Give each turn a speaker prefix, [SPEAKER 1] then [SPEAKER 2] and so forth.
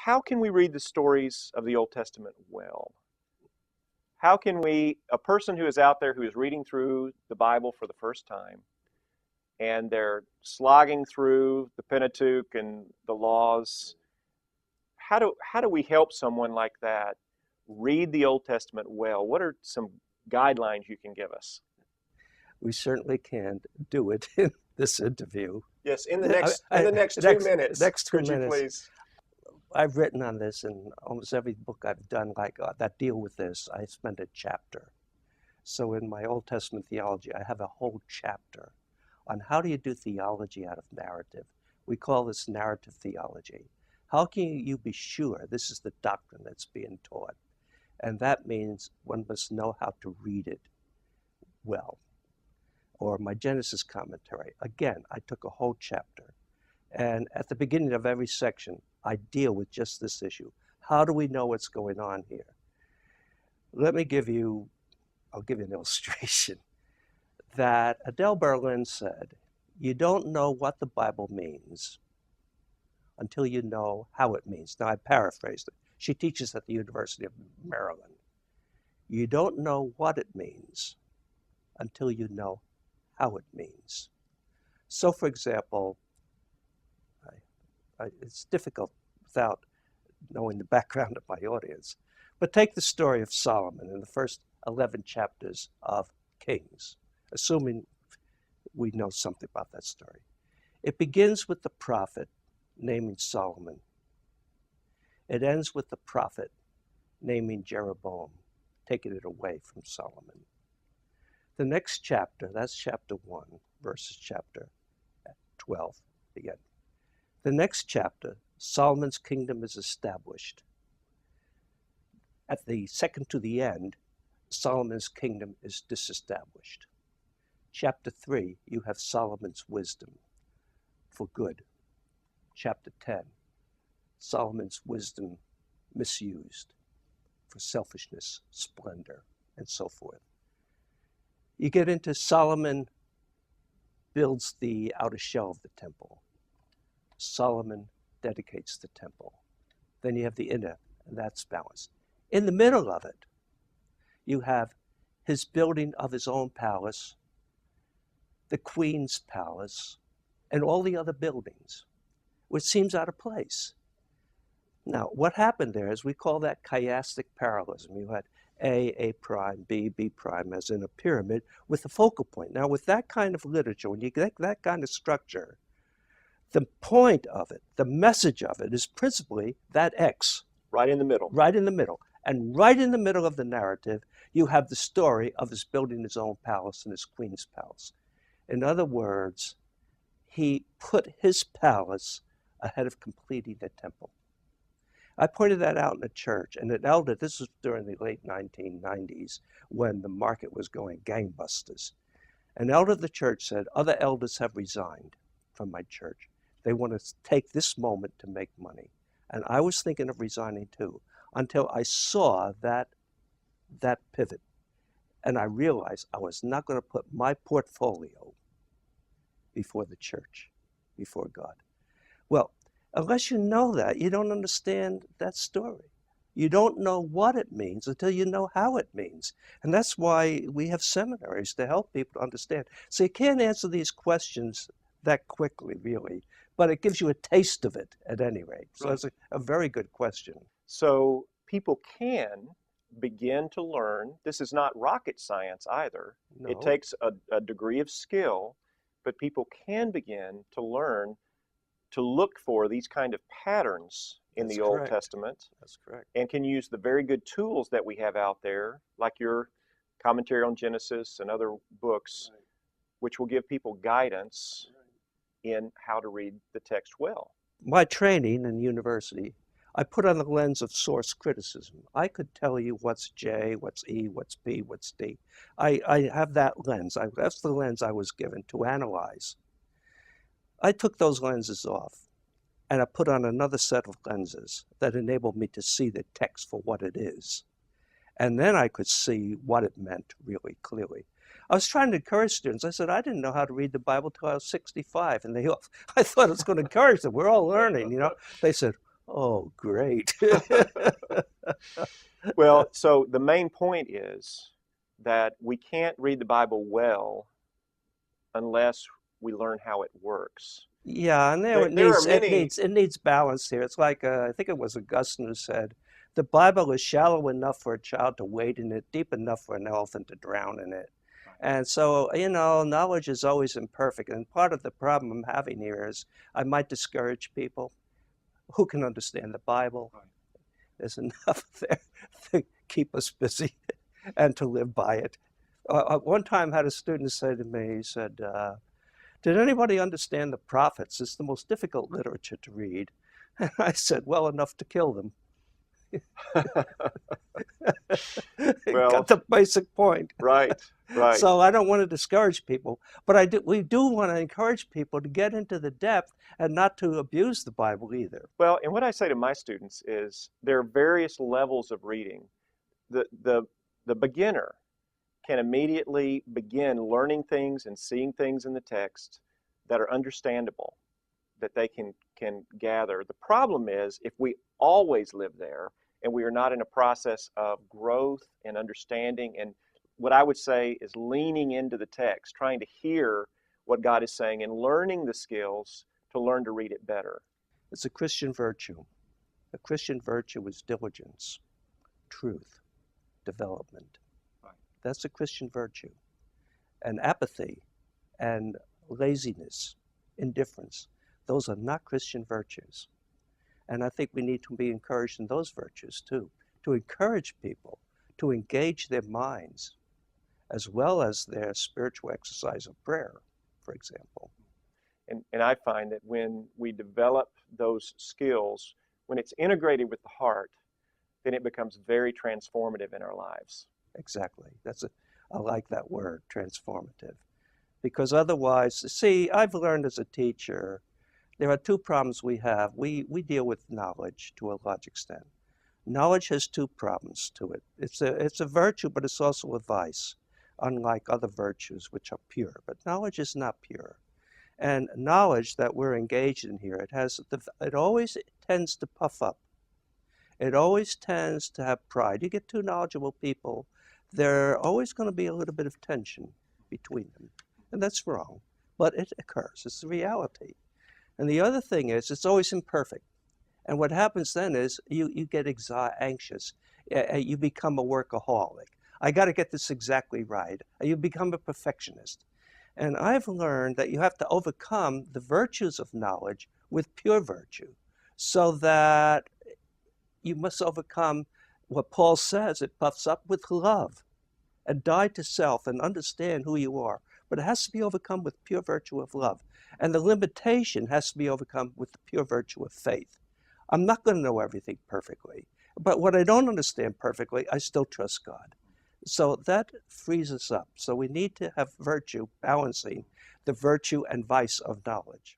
[SPEAKER 1] how can we read the stories of the Old Testament well? How can we, a person who is out there who is reading through the Bible for the first time, and they're slogging through the Pentateuch and the laws, how do we help someone like that read the Old Testament well? What are some guidelines you can give us?
[SPEAKER 2] We certainly can do it in this interview.
[SPEAKER 1] Yes, in the next 2 minutes.
[SPEAKER 2] Next 2
[SPEAKER 1] could
[SPEAKER 2] minutes.
[SPEAKER 1] You please?
[SPEAKER 2] I've written on this in almost every book I've done that deal with this. I spend a chapter. So in my Old Testament theology, I have a whole chapter on how do you do theology out of narrative. We call this narrative theology. How can you be sure this is the doctrine that's being taught? And that means one must know how to read it well. Or my Genesis commentary. Again, I took a whole chapter. And at the beginning of every section, I deal with just this issue. How do we know what's going on here? I'll give you an illustration. That Adele Berlin said, you don't know what the Bible means until you know how it means. Now, I paraphrased it. She teaches at the University of Maryland. You don't know what it means until you know how it means. So, for example, it's difficult without knowing the background of my audience, but take the story of Solomon in the first 11 chapters of Kings, assuming we know something about that story. It begins with the prophet naming Solomon. It ends with the prophet naming Jeroboam, taking it away from Solomon. The next chapter, that's chapter 1, verses chapter 12 again. The next chapter, Solomon's kingdom is established. At the second to the end, Solomon's kingdom is disestablished. Chapter 3, you have Solomon's wisdom for good. Chapter 10, Solomon's wisdom misused for selfishness, splendor, and so forth. You get into Solomon builds the outer shell of the temple. Solomon dedicates the temple. Then you have the inner, and that's balanced. In the middle of it, you have his building of his own palace, the queen's palace, and all the other buildings, which seems out of place. Now, what happened there is we call that chiastic parallelism. You had A prime, B prime, as in a pyramid with a focal point. Now, with that kind of literature, when you get that kind of structure, the point of it, the message of it, is principally that X.
[SPEAKER 1] Right in the middle.
[SPEAKER 2] Right in the middle. And right in the middle of the narrative, you have the story of his building his own palace and his queen's palace. In other words, he put his palace ahead of completing the temple. I pointed that out in the church, and an elder, this was during the late 1990s when the market was going gangbusters. An elder of the church said, other elders have resigned from my church. They want to take this moment to make money. And I was thinking of resigning too, until I saw that pivot. And I realized I was not going to put my portfolio before the church, before God. Well, unless you know that, you don't understand that story. You don't know what it means until you know how it means. And that's why we have seminaries to help people to understand. So you can't answer these questions that quickly, really, but it gives you a taste of it at any rate. So it's a very good question.
[SPEAKER 1] So people can begin to learn. This is not rocket science either.
[SPEAKER 2] No.
[SPEAKER 1] It takes a degree of skill, but people can begin to learn to look for these kind of patterns in the Old Testament.
[SPEAKER 2] That's correct.
[SPEAKER 1] And can use the very good tools that we have out there, like your commentary on Genesis and other books, which will give people guidance in how to read the text well.
[SPEAKER 2] My training in university, I put on the lens of source criticism. I could tell you what's J, what's E, what's B, what's D. I have that lens. That's the lens I was given to analyze. I took those lenses off, and I put on another set of lenses that enabled me to see the text for what it is. And then I could see what it meant really clearly. I was trying to encourage students. I said, I didn't know how to read the Bible till I was 65. And I thought I was going to encourage them. We're all learning, you know. They said, Oh, great.
[SPEAKER 1] Well, so the main point is that we can't read the Bible well unless we learn how it works.
[SPEAKER 2] Yeah, and
[SPEAKER 1] There are many.
[SPEAKER 2] it needs balance here. It's like I think it was Augustine who said, "The Bible is shallow enough for a child to wade in it, deep enough for an elephant to drown in it." And so, knowledge is always imperfect. And part of the problem I'm having here is I might discourage people who can understand the Bible.
[SPEAKER 1] Right.
[SPEAKER 2] There's enough there to keep us busy and to live by it. One time I had a student say to me, he said, did anybody understand the prophets? It's the most difficult literature to read. And I said, well, enough to kill them.
[SPEAKER 1] Well,
[SPEAKER 2] got the basic point.
[SPEAKER 1] right.
[SPEAKER 2] So I don't want to discourage people, but we do want to encourage people to get into the depth and not to abuse the Bible either.
[SPEAKER 1] Well, and what I say to my students is there are various levels of reading. The beginner can immediately begin learning things and seeing things in the text that are understandable, that they can gather. The problem is if we always live there and we are not in a process of growth and understanding and what I would say is leaning into the text, trying to hear what God is saying and learning the skills to learn to read it better.
[SPEAKER 2] It's a Christian virtue. A Christian virtue is diligence, truth, development.
[SPEAKER 1] Right.
[SPEAKER 2] That's a Christian virtue. And apathy and laziness, indifference, those are not Christian virtues. And I think we need to be encouraged in those virtues too, to encourage people to engage their minds as well as their spiritual exercise of prayer, for example.
[SPEAKER 1] And I find that when we develop those skills, when it's integrated with the heart, then it becomes very transformative in our lives.
[SPEAKER 2] Exactly. I like that word, transformative. Because otherwise, see, I've learned as a teacher, there are two problems we have. We deal with knowledge to a large extent. Knowledge has two problems to it. It's a virtue, but it's also a vice, unlike other virtues which are pure. But knowledge is not pure. And knowledge that we're engaged in here, it always tends to puff up. It always tends to have pride. You get two knowledgeable people, there's always going to be a little bit of tension between them. And that's wrong. But it occurs. It's the reality. And the other thing is, it's always imperfect. And what happens then is you get anxious. You become a workaholic. I got to get this exactly right. You become a perfectionist. And I've learned that you have to overcome the virtues of knowledge with pure virtue, so that you must overcome what Paul says, it puffs up with love, and die to self and understand who you are. But it has to be overcome with pure virtue of love. And the limitation has to be overcome with the pure virtue of faith. I'm not going to know everything perfectly, but what I don't understand perfectly, I still trust God. So that frees us up. So we need to have virtue balancing the virtue and vice of knowledge.